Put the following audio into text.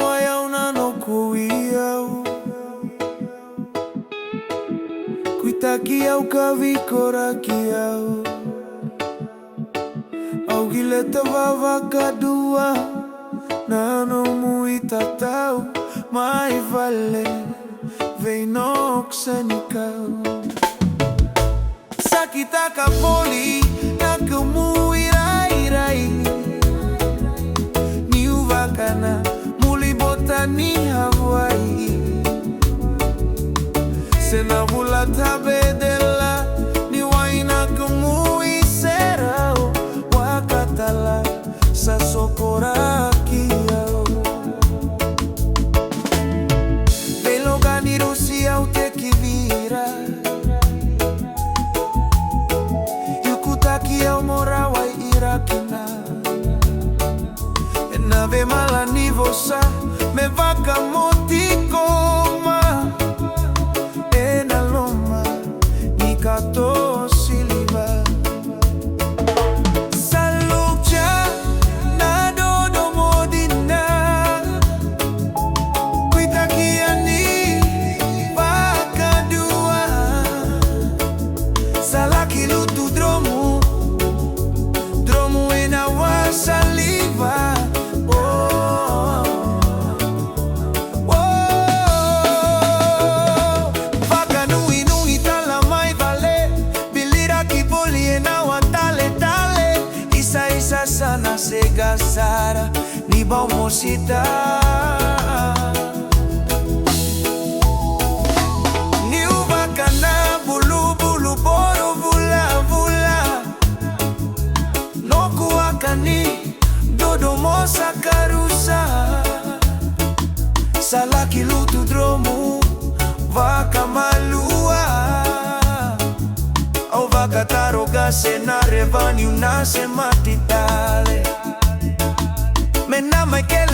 waya una Noqui au Kuitaki au kavikoraki au Au gileta vavakadua Na no muita tau Mai vale Vei noxanikau Sakita kapoli Na kamu irai Ni uvakana Muli botani Hawaii Sena vula tabedela Ni waina kamu iserau Wakatala Sa sokoraki au Velogani Rusia au tekivira Yukutaki au morawai irakina Nave mala ni vosa Me vaca motikoma Loma Ni kato siliva Salukja Na dodo modina Kuitakiani Vaca dua Salaki lutu dromu Dromu enawa saliva Sana segasara ni baumosita Ni uvakana bulu bulu boro vula vula Noku akani dodo mosa karusa Salaki lutu dromu vaka malua Au vaka taroga se na revani una se matitale Me nama que